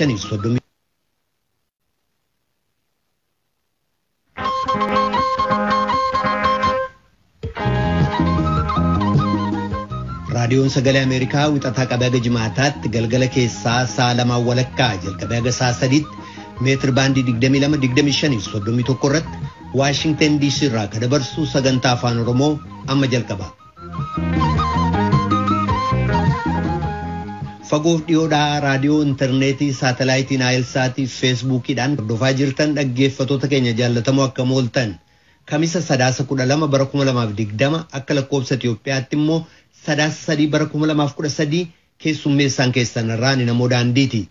25 raadiyoon sagalee Ameerikaa wixataa qabee haga jimaataatti galgala keessaa sa'a 2 walakkaa jalqabee haga sa'a 3 meetir baandii 22-25-31 irratti Washington DC irraa kan dabarsu sagantaa afaan Oromoo amma jalqaba. Fagoof dhiyoodhaa raadiyoo intarneetii saatalaayitii Naayilsaatii feesbuukiidhaan hordofaa jirtan dhaggeeffattoota keenya jaallatamoo akkam ooltan. Kamisa 12 bara 2020 akka lakkoofsa Itoophiyaatti immoo 3 bara 2013 keessummeessaan keessan irraan namoo daandiiti.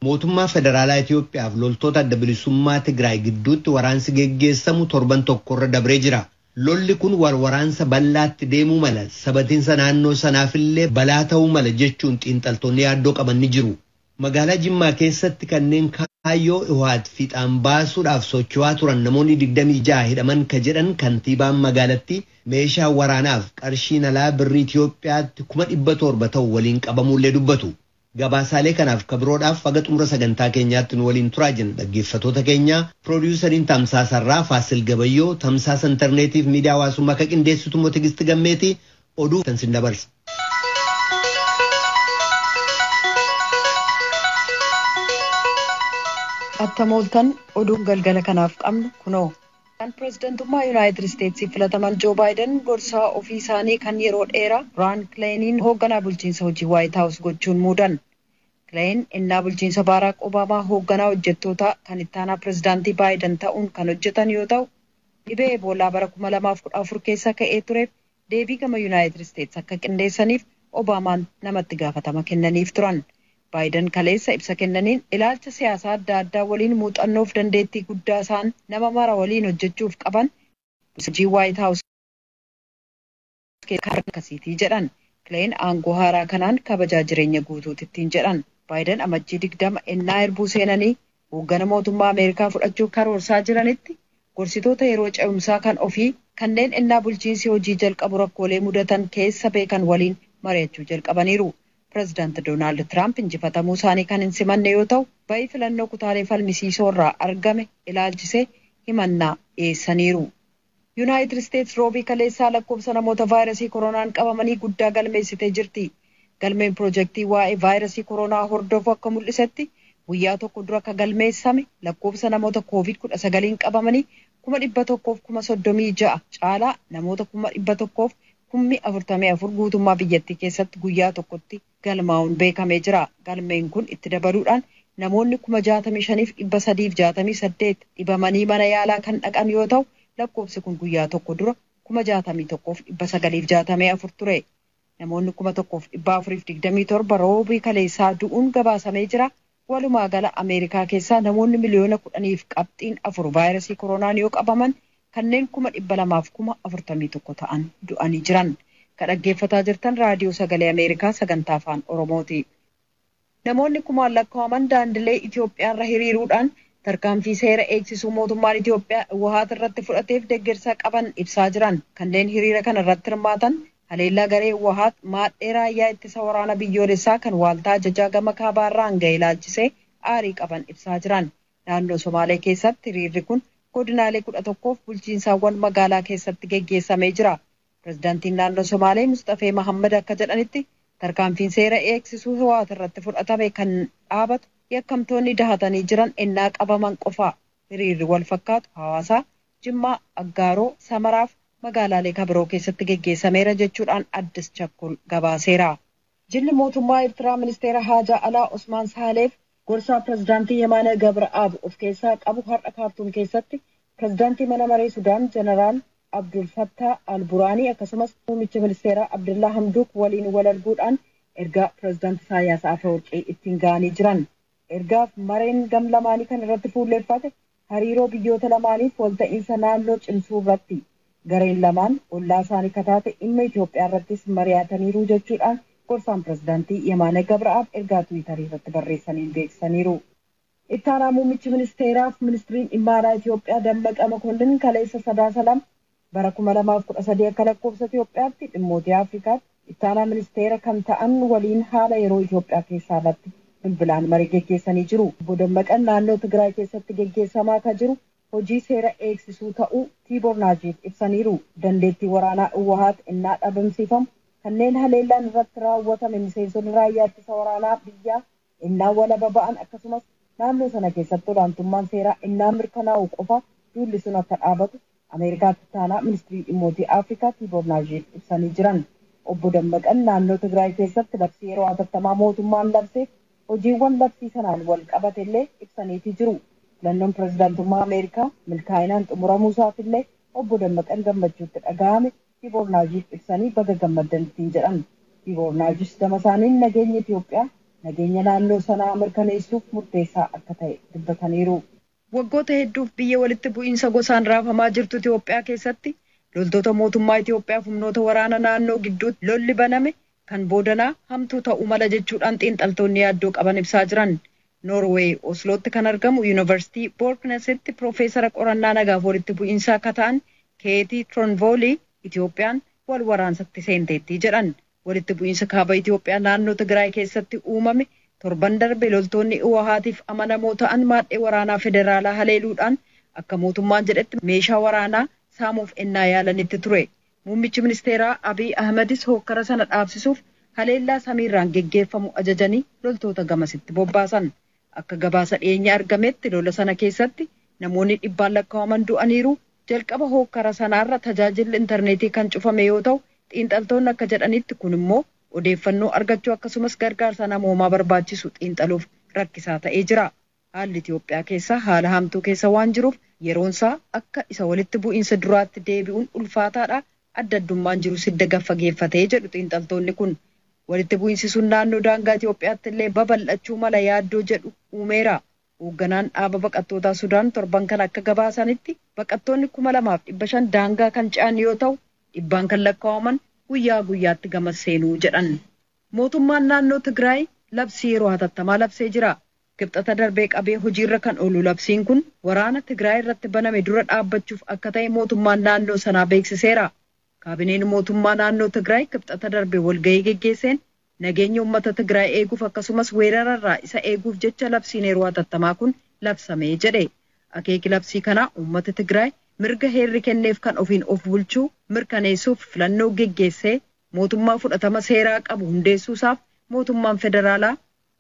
Mootummaa federaalaa Itoophiyaaf loltoota adda bilisummaa Tigraay gidduutti waraansi geggeessamu torban tokkorra dabree jira. Lolli kun waraansa bal'aatti deemuu mala sabatiinsa naannoo sanaafillee balaa ta'uu mala jechuun xiinxaltoonni yaaddoo qaban ni jiru. Magaalaa Jimmaa keessatti kanneen kaayyoo Iwaat fiixaan baasuudhaaf socho'aa turan namoonni 26 hidhaman ka jedhan kantiibaan magaalattii meeshaa waraanaaf qarshiin alaa birrii Itoophiyaatti 700 ta'u waliin qabamuullee dubbatu. Gabaasaalee kanaaf kabiroodhaaf haga xumura sagantaa keenyaatti nu waliin turaa jiran dhaggeeffattoota keenya piroodiwusariin tamsaasarraa Faasil Gabayyoo tamsaasa intarneetiif miidiyaa hawaasummaa akka qindeessitu immoo Tigisti Gammeetii oduu kan sin dabarsa. Attamooltan oduun galgala kanaaf qabnu kunoo. Kan pirezidantummaa Yuunaayitid Isteetsii filataman Joo Baayiden gorsaa ofii isaanii kan yeroo dheeraa Raan Kileeniin hoogganaa bulchiinsa hojii Waayit Haawus gochuun muudan. Kileen innaa bulchiinsa Baaraak Obaamaa hoogganaa hojjettootaa kan ittaanaa pirezidaantii Baayiden ta'uun kan hojjetan yoo ta'u, dhibee Eboolaa bara 2014 keessa ka'ee tureef deebii gama Yuunaayitid Isteets akka qindeessaniif Obaamaan namatti gaafatama kennaniif turan. Baayiden kaleessa ibsa kennaniin ilaalcha siyaasaa adda addaa waliin muuxannoof dandeettii guddaa isaan nama mara waliin hojjechuuf qaban hojii Waayit Haawus akkasiitii jedhan. Kileen aangoo haaraa kanaan kabajaa jireenya guutuutittiin jedhan. Baayiden amajjii 20 ennaa erbuu seenanii hooggana mootummaa Ameerikaa fudhachuuf karoorsaa jiranitti gorsitoota yeroo ce'umsaa kan ofii kanneen ennaa bulchiinsi hojii jalqabu rakkoolee mudatan keessa beekan waliin mari'achuu jalqabaniiru. Pireezidaanti Doonaald Tiraamp injifatamuu isaanii kan hin simanne yoo ta'u, ba'ii filannoo kutaalee falmisiisoo irraa argame ilaalchisee himannaa dhiyeessaniiru. Yuunaayitid Isteets roobii kaleessaa lakkoofsa namoota vaayirasii koronaan qabamanii guddaa galmeessitee jirti. Galmeen piroojeektii waa'ee vaayirasii koronaa hordofu akka mul'isetti guyyaa tokko dura akka galmeessame lakkoofsa namoota COVID-19 qabamanii 136 caalaa namoota 144 guutummaa biyyattii keessatti guyyaa tokkotti galmaa'uun beekamee jira. Galmeen kun itti dabaluudhaan namoonni 65,368 dhibamanii mana yaalaa kan dhaqan yoo ta'u, lakkoofsi kun guyyaa tokko dura 61,964 ture. Namoonni 1,427 roobii kaleessaa du'uun gabaasamee jira. Walumaa gala Ameerikaa keessaa namoonni miliyoona 10.4 vaayirasii koronaan yoo qabaman kanneen 200,041 ta'an du'anii jiran. Kan dhaggeeffataa jirtan raadiyoo sagalee Ameerikaa sagantaa afaan Oromooti. Namoonni kumaan lakkaa'aman daandilee Itoophiyaarra hiriiruudhaan tarkaanfii seera eegsisuu mootummaan Itoophiyaa Iwaat irratti fudhateef deeggarsa qaban ibsaa jiran. Kanneen hiriira kana irratti hirmaatan haleellaa garee Iwaat maadhee raayyaa ittisa waraana biyyoolessaa kan waaltaa ajajaa gama kaabaarraan ga'e ilaalchisee aarii qaban ibsaa jiran. Naannoo Somaalee keessatti hiriirri kun godinaalee 11f bulchiinsaawwan magaalaa keessatti geggeessamee jira. Pireezidaantiin naannoo Somaalee Mustafee Mahammad akka jedhanitti tarkaanfiin seera eegsisuu Iwaat irratti fudhatame kan dhaabatu yakkamtoonni dahatanii jiran ennaa qabaman qofa. Hiriirri wal fakkaatu Hawaasaa, Jimmaa, Aggaaroo, Samaraaf magaalaalee kabiroo keessatti geggeessameera jechuudhaan Addis Chakkul gabaaseera. Jilli mootummaa Eertiraa ministeera Haajaa Alaa Osmaan Saaleef gorsaa pireezidaantii Yemaana Gabraab of keessaa qabu har'a Kaartuum keessatti pireezidaantii mana maree Sudaan Jeneraal Abdul Fattah Al-Buraanii akkasumas muummicha ministeeraa Abdullaa Hamduuk waliin wal arguudhaan ergaa pireezidaantii Isaayyaas Afeworqii ittiin ga'anii jiran. Ergaaf mareen gam lamaanii kan irratti fuulleeffate hariiroo biyyoota lamaaniif walta'iinsa naannoo cimsuu irratti. Gareen lamaan ollaa isaanii kataate dhimma Itoophiyaa irrattis mari'ataniiru jechuudhaan gorsaan pireezidaantii Yemaana Gabraab ergaa Tiwiitarii irratti barreessaniin beeksisaniiru. Ittaanaa muummichi ministeeraaf ministiriin dhimma alaa Itoophiyaa Dammaqa Mokonnin kaleessa 3 bara 2013 akka lakkoofsa Itoophiyaatti dhimmoota Afrikaatti ittaanaa ministeera kan ta'an waliin haala yeroo Itoophiyaa keessaa irratti bilbilaan marii geggeessanii jiru. Obbo Dammaqaan naannoo Tigraay keessatti geggeessamaa kan jiru hojii seera eegsisuu ta'uu Tiiboor Naajiif ibsaniiru. Dandeettii waraanaa Uwahaat innaa dhabamsiifamu kanneen haleellaan irratti raawwatame miseensonni raayyaa ittisa waraanaa biyyaa innaa walaba ba'an akkasumas naannoo sana keessatti olaantummaan seeraa innaa mirkanaa'u qofa duulli sun akka dhaabatu Ameerikaatti taanaa ministirii dhimmootii Afrikaa Tiiboor Naajiif ibsanii jiran. Obbo Dammaqaan naannoo Tigraay keessatti labsii yeroo hatattamaa mootummaan labseef hojiiwwan labsii sanaan wal qabate illee ibsaniitii jiru. Filannoon pirezidaantummaa Ameerikaa milkaa'inaan xumuramuu isaafillee obbo Dammaqaan gammachuutti dhaga'ame Tiiboor Naajiif ibsanii baga gammaddanittiin jedhan. Tiiboor Naajis gama isaaniin nageenya Itoophiyaa nageenya naannoo sanaa mirkaneessuuf murteessaa akka ta'e dubbataniiru. Waggoota hedduuf biyya walitti bu'iinsa gosaan raafamaa jirtu Itoophiyaa keessatti loltoota mootummaa Itoophiyaa fi humnoota waraana naannoo gidduutti lolli baname kan boodanaa hamtuu ta'uu mala jechuudhaan xiinxaltoonni yaaddoo qaban ibsaa jiran. Norway Oslootti kan argamu Yuunivarsiitii Boorknesitti Piroofeesara qorannaa nagaaf walitti bu'iinsaa akka ta'an Keetii Tronvoolii Itoophiyaan wal waraansatti seenteetti jedhan. Walitti bu'iinsa kaaba Itoophiyaa naannoo Tigraay keessatti uumame torban darbe loltoonni Uwahaatiif amanamoo ta'an maadhee waraanaa federaalaa haleeluudhaan akka mootummaan jedhetti meeshaa waraanaa saamuuf ennaa yaalanitti ture. Muummichi ministeeraa Abiy Ahmedis hokkara sana dhaabsisuuf haleellaa samiirraan geggeeffamu ajajanii loltoota gamasitti bobbaasan. Akka gabaasa dhiyeenya argametti lola sana keessatti namoonni 100 lakkaa'aman du'aniiru. Jalqaba hokkara sanaarra tajaajilli intarneetii kan cufame yoo ta'u xiinxaltoonni akka jedhanitti kun immoo odeeffannoo argachuu akkasumas gargaarsa namoomaa barbaachisu xiinxaluuf rakkisaa ta'ee jira. Haalli Itoophiyaa keessa haala hamtuu keessa waan jiruuf yeroonsaa akka isa walitti bu'iinsa duraatti deebi'uun ulfaataadha. Adda addummaan jiru sidda gaffageeffatee jedhu xiinxaltoonni kun. Walitti bu'iinsi sun naannoo daangaa Itoophiyaatti illee babal'achuu mala yaaddoo jedhu uumeera. Hoogganaan dhaaba baqattootaa Sudaan torban kan akka gabaasanitti baqattoonni 2,500 daangaa kan ce'an yoo ta'u dhibbaan kan lakkaa'aman guyyaa guyyaatti gamas seenuu jedhan. Mootummaan naannoo Tigraay labsii yeroo hatattamaa labsee jira. Kibxata darbee qabee hojiirra kan oolu labsiin kun waraana Tigraay irratti baname dura dhaabbachuuf akka ta'e mootummaan naannoo sanaa beeksiseera. Kaabineen mootummaa naannoo Tigraay kibxata darbee walgahii geggeesseen nageenya uummata Tigraay eeguuf akkasumas weerararraa isa eeguuf jecha labsiin yeroo hatattamaa kun labsamee jedhe. Akeeki labsii kanaa uummata Tigraay mirga heerri kenneef kan ofiin of bulchuu mirkaneessuuf filannoo geggeessee mootummaa fudhatama seeraa qabu hundeessuusaaf mootummaan federaalaa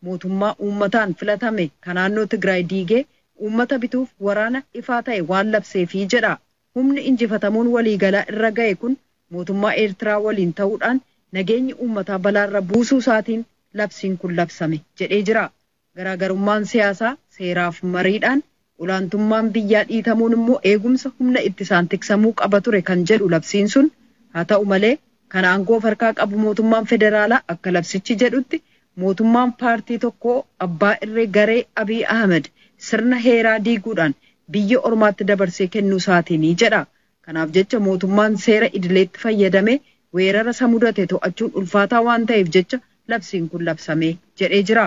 mootummaa uummataan filatame kan naannoo Tigraay diigee uummata bituuf waraana ifaa ta'e waan labseefii jedha. Humni injifatamuun waliigalaa irra ga'e kun mootummaa Eertiraa waliin ta'uudhaan nageenyi uummataa balaarra buusuu isaatiin labsiin kun labsame jedhee jira. Garaagarummaan siyaasaa seeraaf mariidhaan olaantummaan biyyaa dhiitamuun immoo eegumsa humna ittisaan tiksamuu qaba ture kan jedhu labsiin sun haa ta'u malee kan aangoo harkaa qabu mootummaan federaalaa akka labsichi jedhutti mootummaan paartii tokko abbaa irree garee Abiy Ahmed sirna heeraa diiguudhaan biyya ormaatti dabarsee kennuu isaatiin jedha. Kanaaf jecha mootummaan seera idileetti fayyadame weerara samudate to'achuun ulfaataa waan ta'eef jecha labsiin kun labsamee jedhee jira.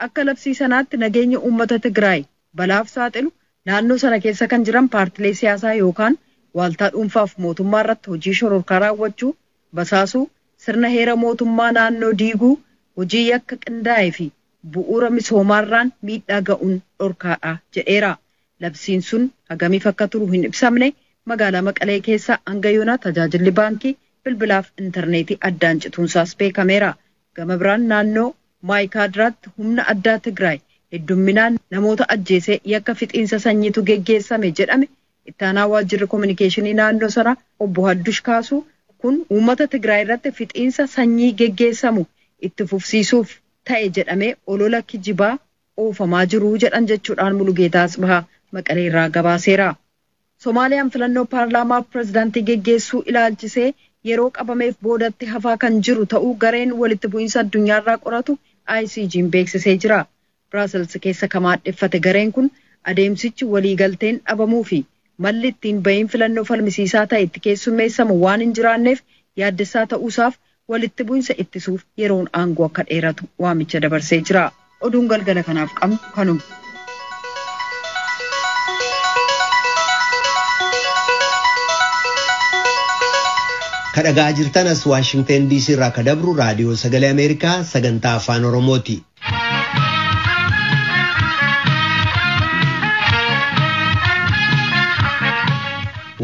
Akka labsii sanaatti nageenya uummata Tigraay balaaf saaxilu naannoo sana keessa kan jiran paartilee siyaasaa yookaan waaltaa dhuunfaaf mootummaa irratti hojii shororkaa raawwachuu, basaasuu, sirna heera mootummaa naannoo diiguu, hojii yakka qindaa'ee fi bu'uura misoomaarraan miidhaa ga'uun dhorkaadha jedheera. Labsiin sun hagamiif akka turu hin ibsamne magaalaa Maqalee keessa hanga yoonaa tajaajilli baankii bilbilaaf intarneetii addaan cituunsaas beekameera. Gama biraan naannoo Maayikaadiraatti humna addaa Tigraay heddumminaan namoota ajjeesee yakka fixiinsa sanyiitu geggeessame jedhame ittaanaa waajjirri koominikeeshinii naannoo sana obbo Haddush kaasuu kun uummata Tigraay irratti fixiinsa sanyii geggeessamu itti fufsiisuuf ta'e jedhamee olola kijibaa oofamaa jiru jedhan jechuudhaan Mulugeetaa Asbahaa Maqalee irraa gabaaseera. Somaaliyaan filannoo paarlaamaa pirezidaantii geggeessuu ilaalchisee yeroo qabameef boodatti hafaa kan jiru ta'uu gareen walitti bu'iinsa addunyaarraa qoratu ICG'n beeksisee jira. Brussels keessa kamaadheffate gareen kun adeemsichi waliigalteen dhabamuu fi malli ittiin bahiin filannoo falmisiisaa ta'e itti keessummeessamu waan hin jiraanneef yaaddessaa ta'uusaaf walitti bu'iinsa ittisuuf yeroon aangoo akka dheeratu waamicha dabarsee jira. Oduun galgala kanaaf qabnu kanuma. Kadhagaa jirtan as Washington DC irraa kadabru raadiyoo sagalee Ameerikaa sagantaa afaan Oromooti.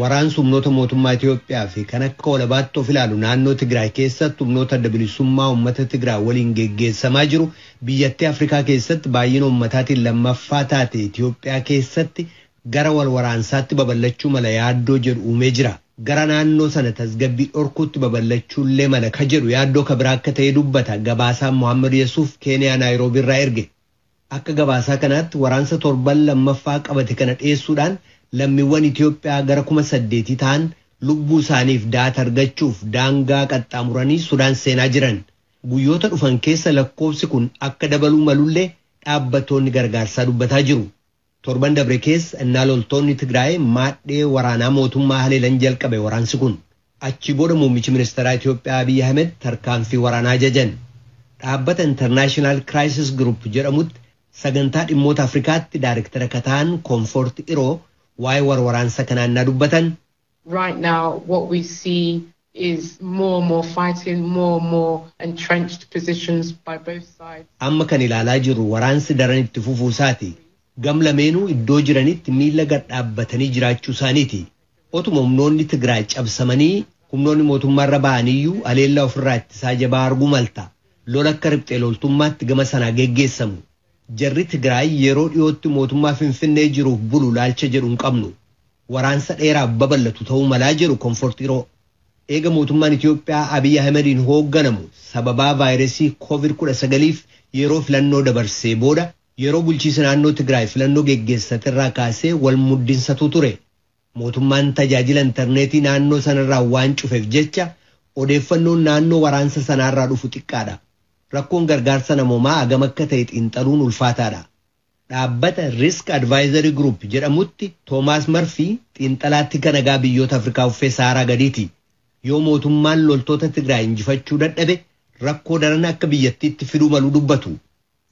Waraansi humnoota mootummaa Itoophiyaa fi kan akka walabaatti of ilaalu naannoo Tigraay keessatti humnoota adda bilisummaa uummata Tigraay waliin geggeessamaa jiru biyyattii Afrikaa keessatti baay'ina uummataatiin lammaffaa taate Itoophiyaa keessatti gara wal waraansaatti babal'achuu mala yaaddoo jedhu uumee jira. Gara naannoo sana tasgabbii dhorkuutti babal'achuullee mala ka jedhu yaaddoo ka biraa akka ta'e dubbata gabaasaan Muhammad Yesuuf Keeniyaa Naayiroobii irraa erge. Akka gabaasaa kanaatti waraansa torban lammaffaa qabate kana dhiyeessuudhaan lammiiwwan Itoophiyaa gara 8,000 ta'an lubbuu isaaniif daata argachuuf daangaa qaxxaamuranii Sudaan seenaa jiran. Guyyoota dhufan keessa lakkoofsi kun akka dabaluu malullee dhaabbattoonni gargaarsaa dubbataa jiru. Torban dabre keessa innaa loltoonni Tigraay maadhee waraanaa mootummaa haleelan jalqabe waraansi kun. Achi booda muummichi ministeeraa Itoophiyaa Abiy Ahmed tarkaanfii waraanaa ajajan. Dhaabbata International Crisis Group jedhamutti sagantaa dhimmoota Afrikaatti daayirektara ka ta'an Comfort Iroo waa'ee waraansa kanaan na dubbatan. Right now what we see is more fighting, more entrenched positions by both sides. Amma kan ilaalaa jiru waraansi daran itti fufuu isaati. Gam lameenuu iddoo jiranitti miila gad dhaabbatanii jiraachuu isaaniiti. Otuma humnoonni Tigraay cabsamanii humnoonni mootummaarra ba'aniyyuu aleellaa ofirraa ittisaa jabaa arguu malta. Lola akka riphxee loltummaatti gama sanaa geggeessamu. Jarri Tigraay yeroo dhiyootti mootummaa Finfinnee jiruuf bulu laalcha jedhu hin qabnu. Waraansa dheeraaf babal'atu ta'uu malaa jiru Comfort Iroo. Eega mootummaan Itoophiyaa Abiy Ahmediin hoogganamu sababaa vaayirasii COVID-19f yeroo filannoo dabarsee booda yeroo bulchiisa naannoo Tigraay filannoo geggeessatirraa kaasee wal muddinsatu ture. Mootummaan tajaajila intarneetii naannoo sanarraa waan cufeef jecha odeeffannoon naannoo waraansa sanaarraa dhufu xiqqaadha. Rakkoon gargaarsa namoomaa agam akka ta'e xiinxaluun ulfaataadha. Dhaabbata Risk Advisory Group jedhamutti Toomaas Marfii xiinxalaatti kan nagaa biyyoota Afrikaa uffee Saaraa gadiiti. Yoo mootummaan loltoota Tigraay injifachuu dadhabe rakkoo daran akka biyyattiitti fiduu maluu dubbatu.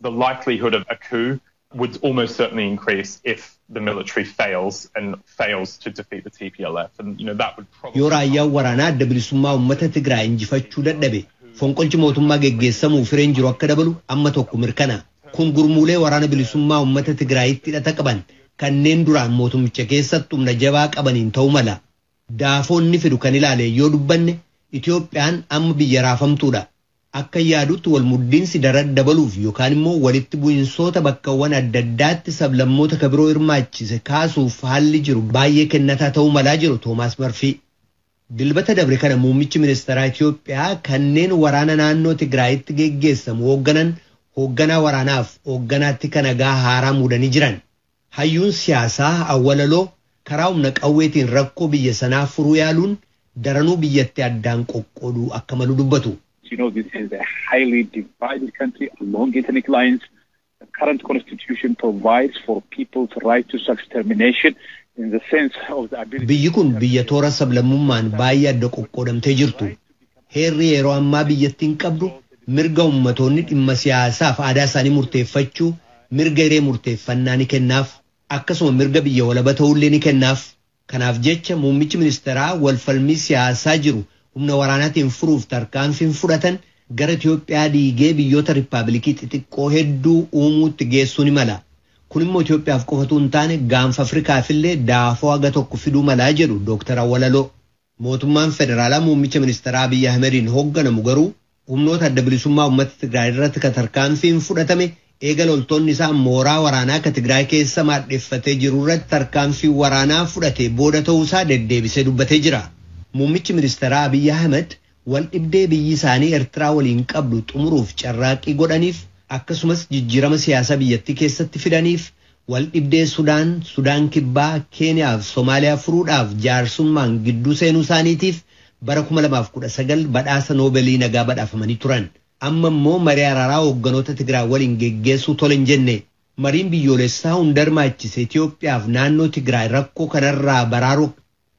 The likelihood of a coup would almost certainly increase if the military fails to defeat the TPLF, and that would probably. Yoo raayyaan waraanaa adda bilisummaa uummata Tigraay injifachuu dadhabe fonqolchi mootummaa geggeessamuu fireen jiru akka dabalu amma tokko mirkana. Kun gurmuulee waraana bilisummaa uummata Tigraayitti hidhata qaban kanneen duraan mootumicha keessatti humna jabaa qabaniin ta'uu mala. Daafoonni fidu kan ilaale yoo dubbanne Itoophiyaan amma biyya raafamtuudha. Akka yaadutti wal muddiinsi daran dabaluuf yookaan immoo walitti bu'insoota bakkawwan adda addaatti sablammoota kabiroo hirmaachise kaasuuf haalli jiru baay'ee kennataa ta'uu malaa jiru Toomaas Marfii. Dilbata dabre kana muummichi ministeeraa Itoophiyaa kanneen waraana naannoo Tigraayitti geggeessamu hoogganaa waraanaaf hoogganaatti kan nagaa haaraa muudanii jiran. Hayyuun siyaasaa awwalaloo karaa humna qawweetiin rakkoo biyya sanaa furuu yaaluun daranuu biyyatti addaan qoqqooduu akka malu dubbatu. This is a highly divided country along ethnic lines. The current constitution provides for people's right to self-determination in the sense of the ability. Biyyi kun biyya toora sablammummaan baay'ee adda qoqqoodamtee jirtu. Heerri yeroo ammaa biyyattiin qabdu mirga ummatoonni dhimma siyaasaaf aadaa isaanii murteeffachuu, mirga hiree murteeffannaa ni kennaaf, akkasuma mirga biyya walaba ta'ullee ni kennaaf. Kanaaf jecha muummichi ministeeraa walfalmii siyaasaa jiru humna waraanaatiin furuuf tarkaanfiin fudhatan gara Itoophiyaa diigee biyyoota riippaabilikii xixiqqoo hedduu uumuutti geessuu ni mala. Kun immoo Itoophiyaaf qofatu hin taane gaanfa Afrikaafillee daafoo haga tokko fiduu malaa jedhu Dr. Awwalaloo. Mootummaan federaalaa muummicha ministeeraa Abiy Ahmediin hoogganamu garuu humnoota adda bilisummaa uummata Tigraay irratti ka tarkaanfiin fudhatame eega loltoonni isaa mooraa waraanaa ka Tigraay keessa maadheeffatee jiru irratti tarkaanfii waraanaa fudhate booda ta'uusaa deddeebisee dubbatee jira. Muummichi ministeeraa Abiy Ahmed wal dhibdee biyyi isaanii Eertiraa waliin qabdu xumuruuf carraaqqii godhaniif akkasumas jijjiirama siyaasaa biyyattii keessatti fidaniif wal dhibdee Sudaan Kibbaa, Keeniyaa fi Soomaaliyaa furuudhaaf jaarsummaan gidduu seenuu isaaniitiif bara 2019 badhaasa Noobeelii nagaa badhaafamanii turan. Amma immoo marii araaraa hoogganoota Tigraay waliin geggeessuu tole hin jenne. Mariin biyyoolessaa hunda hirmaachise Itoophiyaaf naannoo Tigraay rakkoo kanarraa baraaru.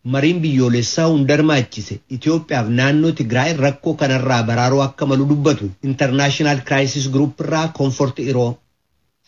Mariin biyyoolessaa hunda hirmaachise Itoophiyaaf naannoo Tigraay rakkoo kanarraa baraaruu akka malu dubbatu International Crisis Group irraa Comfort Iroo.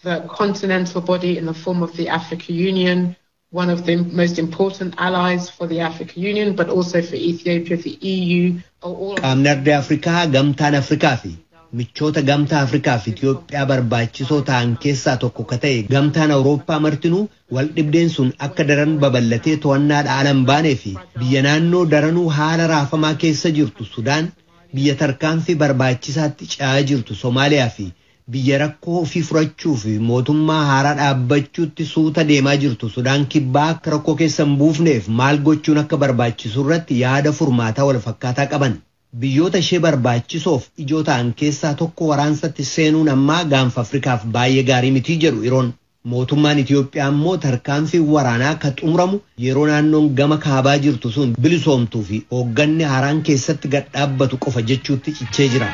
The continental body in the form of the African Union, one of the most important allies for the African Union, but also for Ethiopia, the EU. Qaamni Ardii Afrikaa gamtaan Afrikaa fi michoota gamtaa Afrikaa fi Itiyoophiyaa barbaachisoo ta'an keessaa tokko ka ta'e gamtaan Awurooppaa martinuu wal dhibdeen sun akka daran babal'atee to'annaadha alan baanee fi biyya naannoo daranuu haala raafamaa keessa jirtu Sudaan, biyya tarkaanfii barbaachisaatti ce'aa jirtu Somaaliyaa fi biyya rakkoo ofii furachuu fi mootummaa haaraa dhaabbachuutti suuta deemaa jirtu Sudaan kibbaa akka rakkoo keessa hin buufneef maal gochuun akka barbaachisu irratti yaada furmaataa wal fakkaataa qaban. Biyyoota ishee barbaachisoof ijoo ta'an keessaa tokko waraansatti seenuun ammaa gaanfa Afrikaaf baay'ee gaarii mitii jedhu Iroon. Mootummaan Itiyoophiyaa immoo tarkaanfii waraanaa akka xumuramu yeroo naannoon gama kaabaa jirtu sun bilisoomtuu fi hoogganni haaraan keessatti gad dhaabbatu qofa jechuutti cichee jira.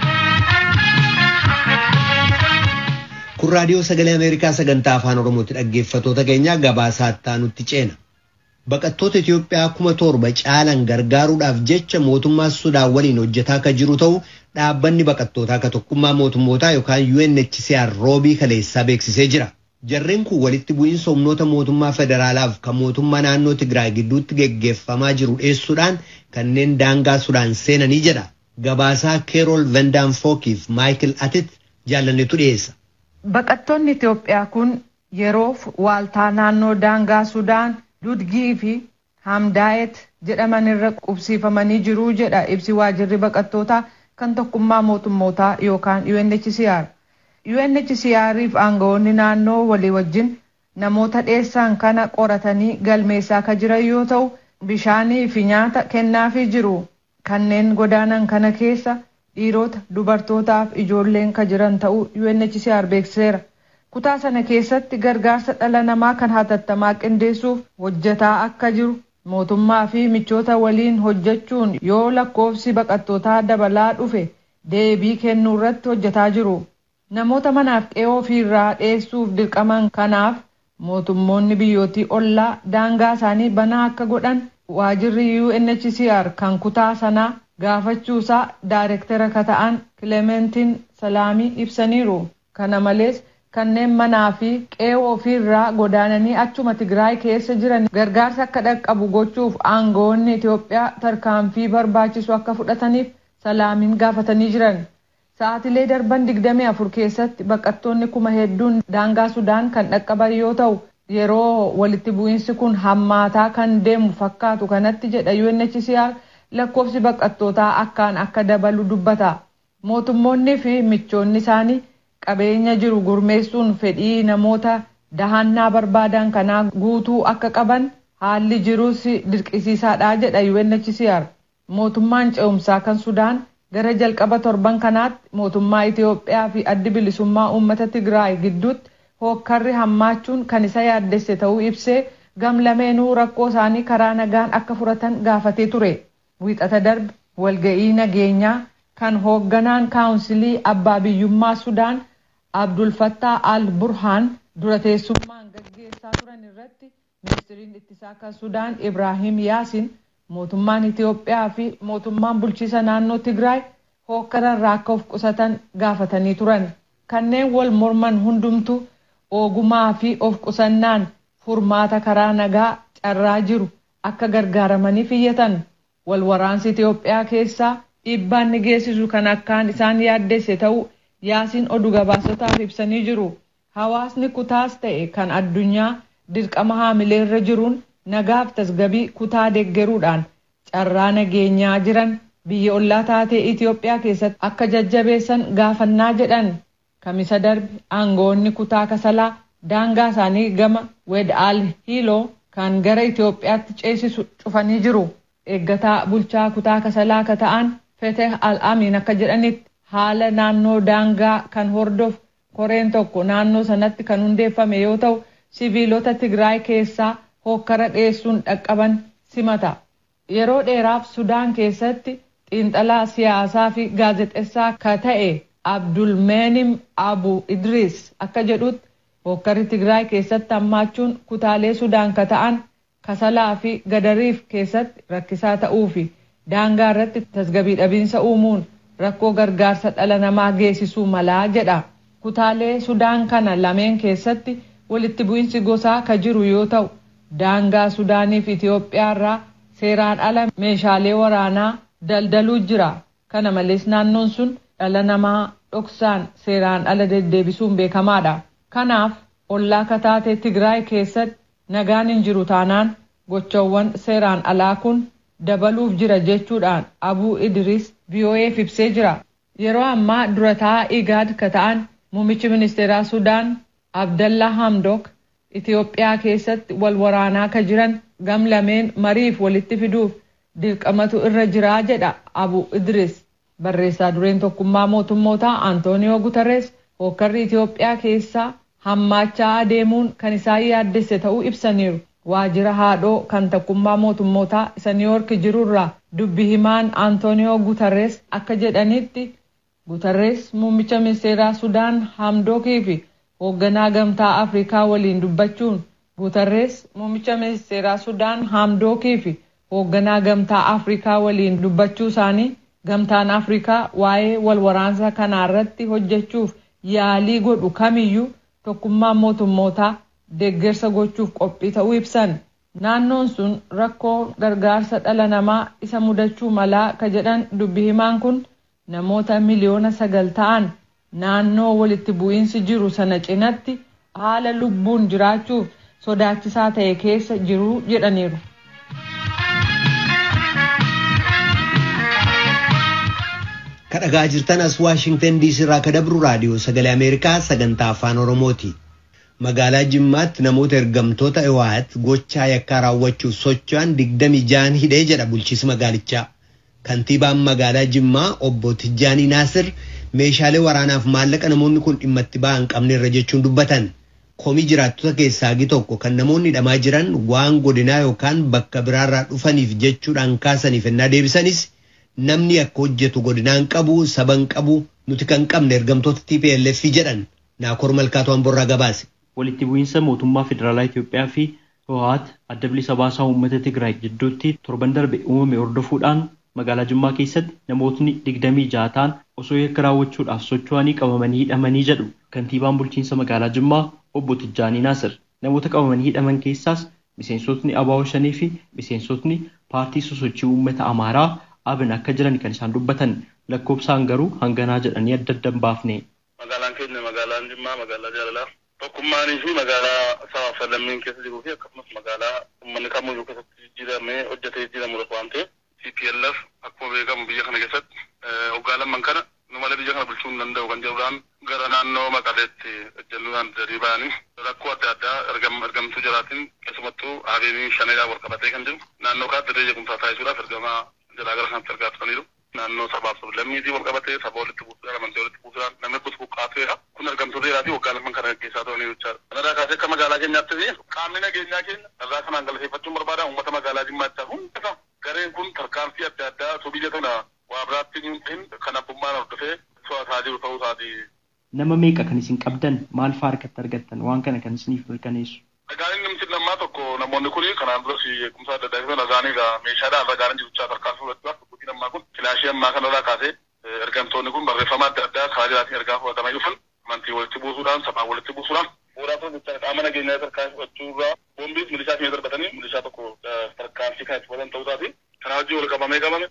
Kun raadiyoo sagalee Ameerikaa sagantaa afaan Oromooti dhaggeeffatoota keenya gabaasaa nutti ceena. Baqattoota Itiyoophiyaa 7,000 caalan gargaaruudhaaf jecha mootummaa Sudaan waliin hojjetaa akka jiru ta'u dhaabbanni baqattootaa akka tokkummaa mootummootaa yookaan UNHCR roobii kaleessaa beeksisee jira. Jarreen kun walitti bu'iinsa humnoota mootummaa federaalaaf kan mootummaa naannoo Tigraay gidduutti geggeeffamaa jiru dheessuudhaan kanneen daangaa Sudaan seenanii jedha. Gabaasaa Keerol Vendaanfookiif Maayikil Atit jaalannetu dhiyeessa. Baqattoonni Itiyoophiyaa kun yeroof waaltaa naannoo daangaa Sudaan Dudgii fi Hamdaayet jedhaman irra qubsiifamanii jiru jedha ibsi waajirri baqattootaa kan tokkummaa mootummootaa yookaan UNHCR. UNHCR'if aangawoonni naannoo walii wajjin namoota dheessan kana qoratanii galmeessaa ka jiran yoo ta'u bishaanii fi nyaata kennaafii jiru. Kanneen godaanan kana keessa dhiirota, dubartootaaf ijoolleen ka jiran ta'uu UNHCR beeksiseera. Kutaa sana keessatti gargaarsa dhala namaa kan hatattamaa qindeessuuf hojjetaa akka jiru mootummaa fi michoota waliin hojjechuun yoo lakkoofsi baqattootaa dabalaa dhufe deebii kennuu irratti hojjetaa jiru. Namoota manaaf qe'oo ofiirraa dheessuuf dirqaman kanaaf mootummoonni biyyootii ollaa daangaa isaanii banaa akka godhan waajirri UNHCR kan kutaa sanaa gaafachuusaa daayirektara ka ta'an Kilementiin Salaamii ibsaniiru. Kana malees kanneen manaa fi qe'oo ofiirraa godaananii achuma Tigraay keessa jiran gargaarsa akka dhaqqabu gochuuf aangawoonni Itiyoophiyaa tarkaanfii barbaachisu akka fudhataniif Salaamiin gaafatanii jiran. Sa'aatilee darban 24 keessatti baqattoonni kuma hedduun daangaa Sudaan kan dhaqqaban yoo ta'u yeroo walitti bu'iinsi kun hammaataa kan deemu fakkaatu kanatti jedha UNHCR lakkoofsi baqattootaa akkaan akka dabalu dubbata. Mootummoonni fi michoonni isaanii qabeenya jiru gurmeessuun fedhii namoota dahannaa barbaadan kanaa guutuu akka qaban haalli jirus dirqisiisaadha jedha UNHCR. Mootummaan ce'umsaa kan Sudaan gara jalqaba torban kanaatti mootummaa Itiyoophiyaa fi addi bilisummaa uummata Tigraay gidduutti hookkarri hammaachuun kan isa yaaddesse ta'uu ibsee gamlameenuu rakkoo isaanii karaa nagaan akka furatan gaafatee ture. Wiixata darbe walga'ii nageenyaa kan hoogganaan kaawunsilii abbaa biyyummaa Sudaan Abdul Fattah al-Burhaan dura teessummaan gaggeessaa turan irratti ministiriin ittisaa kan Sudaan Ibrahim Yaasin mootummaan Itiyoophiyaa fi mootummaan bulchiisa naannoo Tigraay hookkararraa akka of qusatan gaafatanii turan. Kanneen wal morman hundumtu ogumaa fi of qusannaan furmaata karaa nagaa carraa jiru akka gargaaramaniif iyyatan. Wal waraansi Itiyoophiyaa keessaa dhiibbaan ni geessisu kan akkaan isaan yaaddesse ta'uu Yaasiin oduu gabaasotaaf ibsanii jiru. Hawaasni kutaas ta'e kan addunyaa dirqama haamileerra jiruun nagaaf tasgabii kutaa deeggaruudhaan carraa nageenyaa jiran biyya ollaa taatee Itiyoophiyaa keessatti akka jajjabeessan gaafannaa jedhan. Kamisa darbe aangawoonni kutaa Kasalaa daangaa isaanii gama Wed Al Hilo kan gara Itiyoophiyaatti ceesisu cufanii jiru. Eeggataa bulchaa kutaa Kasalaa ka ta'an Feteh Al-Amin akka jedhanitti haala naannoo daangaa kan hordofu koreen tokko naannoo sanatti kan hundeeffame yoo ta'u siviilota Tigraay keessaa hookkara dheessuun dhaqqaban simata. Yeroo dheeraaf Sudaan keessatti xiinxalaa siyaasaa fi gaazexessaa ka ta'e Abdulmenim Abu Idris akka jedhutti hookkarri Tigraay keessatti hammaachuun kutaalee Sudaan ka ta'an Kasalaa fi Gadariif keessatti rakkisaa ta'uu fi daangaa irratti tasgabii dhabiinsa uumuun rakkoo gargaarsa dhala namaa geessisuu malaa jedha. Kutaalee Sudaan kana lameen keessatti walitti bu'iinsi gosaa ka jiru yoo ta'u daangaa Sudaanii fi Itiyoophiyaa irraa seeraan ala meeshaalee waraanaa daldaluu jira. Kana malees naannoon sun dhala namaa dhoksaan seeraan ala deddeebisuun beekamaadha. Kanaaf ollaa kataatee Tigraay keessatti nagaan hin jiru taanaan gochawwan seeraan alaa kun dabaluuf jira jechuudhaan Abuu Idris VOA'f ibsee jira. Yeroo ammaa durataa IGAD kata'an muummichi ministeeraa Sudaan Abdallaa Hamdok Itoophiyaa keessatti wal waraanaa ka jiran gam lameen mariif walitti fiduuf dirqamatu irra jiraa jedha Abuu Idris. Barreessaa dureen tokkummaa mootummootaa Antooniyoo Guterres hokkarri Itoophiyaa keessaa hammaachaa adeemuun kan isaan yaaddesse ta'uu ibsaniiru. Waajjira haadhoo kan tokkummaa mootummootaa isa Niiwoork jirurraa dubbi himaan Antooniyoo Guterres akka jedhanitti Guterres muummicha ministeeraa Sudaan Hamdokii fi hoogganaa gamtaa Afrikaa waliin dubbachuun Guterres muummicha ministeeraa Sudaan Hamdokii fi hoogganaa gamtaa Afrikaa waliin dubbachuu isaanii gamtaan Afrikaa waa'ee wal waraansa kanaa irratti hojjechuuf yaalii godhu kamiyyuu tokkummaa mootummootaa deeggarsa gochuuf qophii ta'uu ibsan. Naannoon sun rakkoo gargaarsa dhala namaa isa mudachuu malaa ka jedhan dubbi himaan kun namoota miliyoona 9 ta'an naannoo walitti bu'iinsi jiru sana cinatti haala lubbuun jiraachuuf sodaachisaa ta'e keessa jiru jedhaniiru. Kadhagaa jirtan as Washington DC irraa ka dabru raadiyoo sagalee Ameerikaa sagantaa afaan Oromooti. Magaalaa Jimmaatti namoota ergamtoota EWAT gochaa yakkaa raawwachuuf socho'an 26 hidhee jedha bulchiinsi magaalichaa. Kantiibaan magaalaa Jimmaa obbo Tijjaanii Naasir meeshaalee waraanaaf maallaqa namoonni kun dhimma itti ba'an qabne irra jechuun dubbatan. Komii jiraattota keessaa tokko kan namoonni hidhamaa jiran waan godinaa yookaan bakka biraarraa dhufaniif jechuudhaan kaasaniif ennaa deebisanis namni akka hojjetu godinaan qabu saban qabu nuti kan qabne ergamtoota TPLF jedhan. Naakor Malkaatoo Amborraa gabaase. Walitti bu'iinsa mootummaa federaalaa Itoophiyaa fi Hoohaat adda bilisa baasaa uummata Tigraay gidduutti torban darbe uumame hordofuudhaan magaalaa Jimmaa keessatti namootni 26 ta'an osoo yakka raawwachuudhaaf socho'anii qabamanii hidhamanii jedhu kantiibaan bulchiinsa magaalaa Jimmaa obbo Tijjaanii Naasir. Namoota qabamanii hidhaman keessaas miseensotni ABO shanii fi miseensotni paartii sosochii uummata Amaaraa AFAAN akka jiran kan isaan dubbatan. Lakkoobsaan garuu hanganaa jedhanii adda baafne. Magaalaan keenya magaalaan Jimmaa magaalaa jaalalaa tokkummaanii fi magaalaa sabaaf lammiin keessa jiruu fi akkasumas magaalaa uummanni kamiyyuu keessatti jijjiiramee hojjetee jiramu waan ta'eef TPLF akkuma beekamu biyya kana keessatti waggaa lamman kana nu malee biyya kana bulchuu hin danda'u kan jedhuudhaan gara naannoo Maqaleetti hojjennuudhaan darii ba'anii rakkoo adda addaa ergamtuu jiraatiin keessumattuu ABO shaneedhaan wal qabatee kan jiru naannoo kaatti dirree jeequmsaa taasisuudhaaf ergamaa jalaa gara kanatti ergaa turaniiru. Naannoo sabaaf lammiitii wal qabatee saba walitti buusuudhaan amantii walitti buusuudhaan namni buqqaatedha. Kun argamtoota irraatii waggaa lamman kana gaggeessaa turanii jechaadha. Kanarraa kaasee akka magaalaa keenyaatti qaamni nageenyaa keenya irraa kanaan galateeffachuun barbaada uummata magaalaa Jimmaatti hunda gareen kun tarkaanfii adda addaa osoo biyya tana waa biraatti hin ta'in kan abbummaan hordofee to'ataa jiru ta'uu isaati. Nama meeqa kan isin qabdan maal fa'aa harkatti argattan waan kana kan isiniif mirkaneessu? Ragaanin namti lammaa tokko namoonni kun kanaan duras eegumsa adda addaa ragaanii meeshaadhaan ragaanin jiruchaa tarkaanfii fudhachuudhaaf dubbiin ammaa kun filaashii ammaa kanarraa kaasee ergamtoonni kun barreeffama adda addaa karaa jiraatiin ergaa fudhatamaa dhufan amantii walitti buusuudhaan sabaa walitti buusuudhaan bu'uuraa jecha qaama nageenyaa tarkaanfii fudhachuurraa boombiis milishaa keenya darbatanii milishaa tokko tarkaanfii kan itti fudhatan ta'uu isaati. Karaa hojii wal qabamee qabame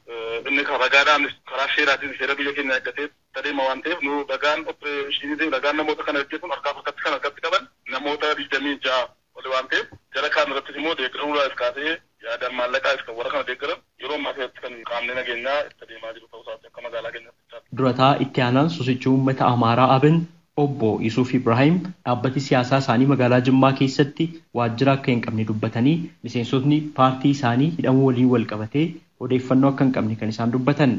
inni ragaadhaan karaa seeraatiin seera biyya keenya eeggatee tadeema waan ta'eef nu ragaan opereeshinii ragaan namoota kana hojjetuun harkatti qaban namoota 26 oli waan ta'eef jara kaan irrattis immoo deeggaruudhaaf kaasee yaadaan maallaqaaf kan warra kana deeggaran yeroo ammaa keessatti kan qaamni nageenyaa itti adeemaa jiru ta'uu isaati akka magaalaa keenyatti. Durataa itti aanaan sosochii uummata Amaaraa ABO obbo Yusuf Ibrahim dhaabbati siyaasaa isaanii magaalaa Jimmaa keessatti waajjira akka hin qabne dubbatanii miseensotni paartii isaanii hidhamuu waliin wal qabatee odeeffannoo akka hin qabne kan isaan dubbatan.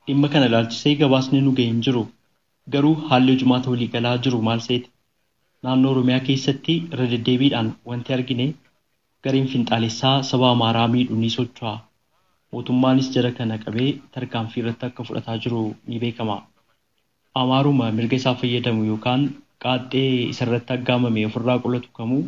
Dhimma kana ilaalchisee gabaasni nu ga'ee hin jiru. Garuu haalli hojumaata waliigalaa jiru maal seeti? Naannoo Oromiyaa keessatti irra deddeebiidhaan wanti argine gareen finxaalessaa saba Amaaraa miidhu ni socho'a. Mootummaanis jara kana qabee tarkaanfii irratti akka fudhataa jiru ni beekama. Amaaruma mirga isaa fayyadamu yookaan qaaxxee isarratti aggaamame ofirraa qolatu kamuu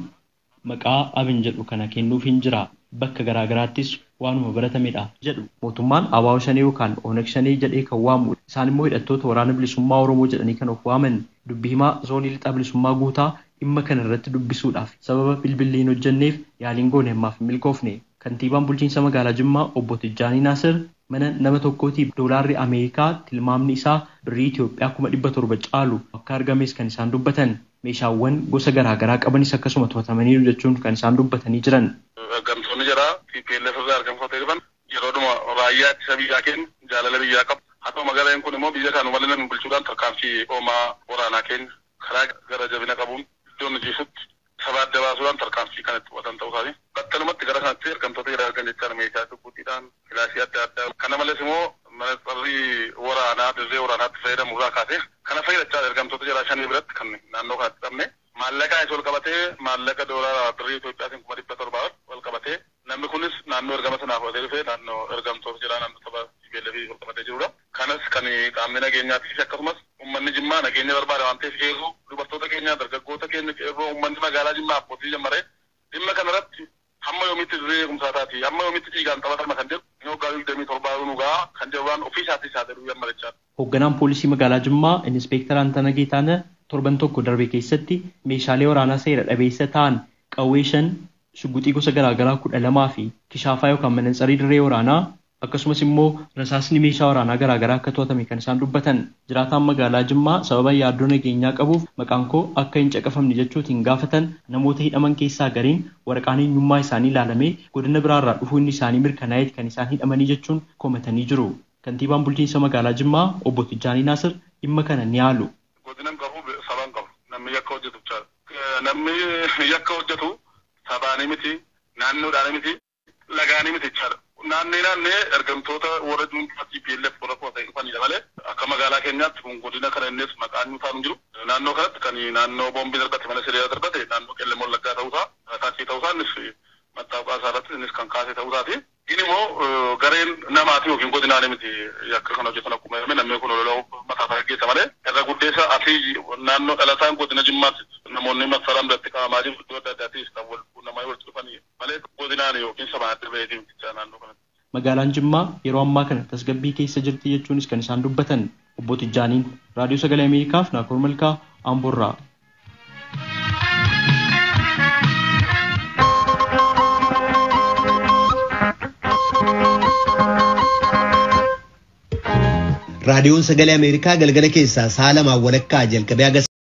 maqaa ABO jedhu kana kennuuf hin jira. Bakka garaagaraattis waanuma baratamedha jedhu. Mootummaan ABO shanee yookaan ONG shanee jedhee kan waamu isaan immoo hidhattoota waraana bilisummaa Oromoo jedhanii kan of waaman dubbii himaa zoonii lixaa bilisummaa guutaa dhimma kana irratti dubbisuudhaaf sababa bilbilli hin hojjenneef yaaliin goone ammaaf milkoofne. Kantiibaan bulchiinsa magaalaa Jimmaa obbo Tijjaanii Naasir mana nama tokkootiif doolaarri Ameerikaa tilmaamni isaa birrii Itoophiyaa 700 caalu akka argames kan isaan dubbatan. Meeshaawwan gosa garaagaraa qabanis akkasuma to'atamaniiru jechuun kan isaan dubbatanii jiran. Gamtoonni jira TPLF irraa argamfatee dhufan yeroodhuma raayyaa ittisa biyyaa keenya jaalala biyyaa qabu. Haa ta'u magaalaan kun immoo biyya kana waliin bulchuudhaan tarkaanfii oomaa waraanaa keenya karaa gara jabina qabuun iddoo nuti jirrutti saba adda baasuudhaan tarkaanfii kanatti fudhatan ta'uu isaanii. Battalumatti gara kanatti ergamtoota jira argan jechaan meeshaa dubbuutiidhaan kilaasii adda addaa. Kana malees immoo mana xarrii waraanaa dirree waraanaatti fayyadamu irraa kaasee kana fayyadachaa ergamtoota jira 5 biratti kan naannoo kanatti dhabne maallaqa isa ol qabatee maallaqa doolaara birrii Itoophiyaatiin 700 ol qabatee namni kunis naannoo ergama sanaaf watee dhufee naannoo ergamtoota jira naannoo saba TPLF ol qabatee jirudha. Kanas kan qaamni nageenyaatiif akkasumas uummanni Jimmaa nageenya barbaada waan ta'eef qeerroo dubartoota keenya dargaggoota keenya qeerroo uummanni magaalaa Jimmaa abbootii jammaree dhimma kanarratti hamma yoomitti dirree eegumsaa taati hamma yoomitti dhiigaan taphatama kan jedhu inni waggaa 27 nugaa kan jedhu waan ofii isaatii isaa jedhu yammarechaa. Hoogganaan poolisii magaalaa Jimmaa Inspektar Antana Geetaana torban tokko darbe keessatti meeshaalee waraanaa seera dhabeessa ta'an qawwee 5 shugguxii gosa garaagaraa 12 fi kishaafaa yookaan manansarii dirree waraanaa akkasumas immoo rasaasni meeshaa waraanaa garaagaraa akka to'atame kan isaan dubbatan. Jiraataan magaalaa Jimmaa sababa yaaddoo nageenyaa qabuuf maqaan koo akka hin caqafamne jechuutiin gaafatan namoota hidhaman keessaa gariin waraqaan eenyummaa isaanii ilaalamee godina biraarraa dhufuun isaanii mirkanaa'eet kan isaan hidhamanii jechuun komatanii jiru. Kantiibaan bulchiinsa magaalaa Jimmaa obbo Tijjaanii Naasir dhimma kana ni haalu. Godinaan qabu sabaan qabu namni yakka hojjetu namni yakka hojjetu sabaanii miti naannoodhaan miti lagaanii miti jechaadha. Naannee ergamtoota warra dhuunfaa TPLF warra qootee dhufanidha malee akka magaalaa keenyaatti kun godina kana innis maqaan nuti hin jiru. Naannoo kanatti kan naannoo boombii darbate mana siree darbate naannoo qellem wallaggaa ta'uusaa taasisee ta'uusaa innis mattaawqaa isaa irratti innis kan kaasee ta'uusaati. Inni immoo gareen namaati yookiin godinaan miti yakka kana hojjetan akkuma jedhame namni kun loloo mataa isaa gaggeessa malee irra guddeessa asii naannoo dhalataan godina Jimmaatti namoonni masaraan biratti qabamaa jiru iddoo adda addaattis kan wal quunnamaa walitti dhufanii malee godinaan yookiin sabaan adda baheetii miti naannoo kanatti. Magaalaan Jimmaa yeroo ammaa kana tasgabbii keessa jirti jechuunis kan isaan dubbatan obbo Tijjaaniin raadiyoo sagalee Ameerikaaf Naakoor Malkaa Amboorraa. Raadiyoon sagalee Ameerikaa galgala keessaa sa'a 2 walakkaa jalqabee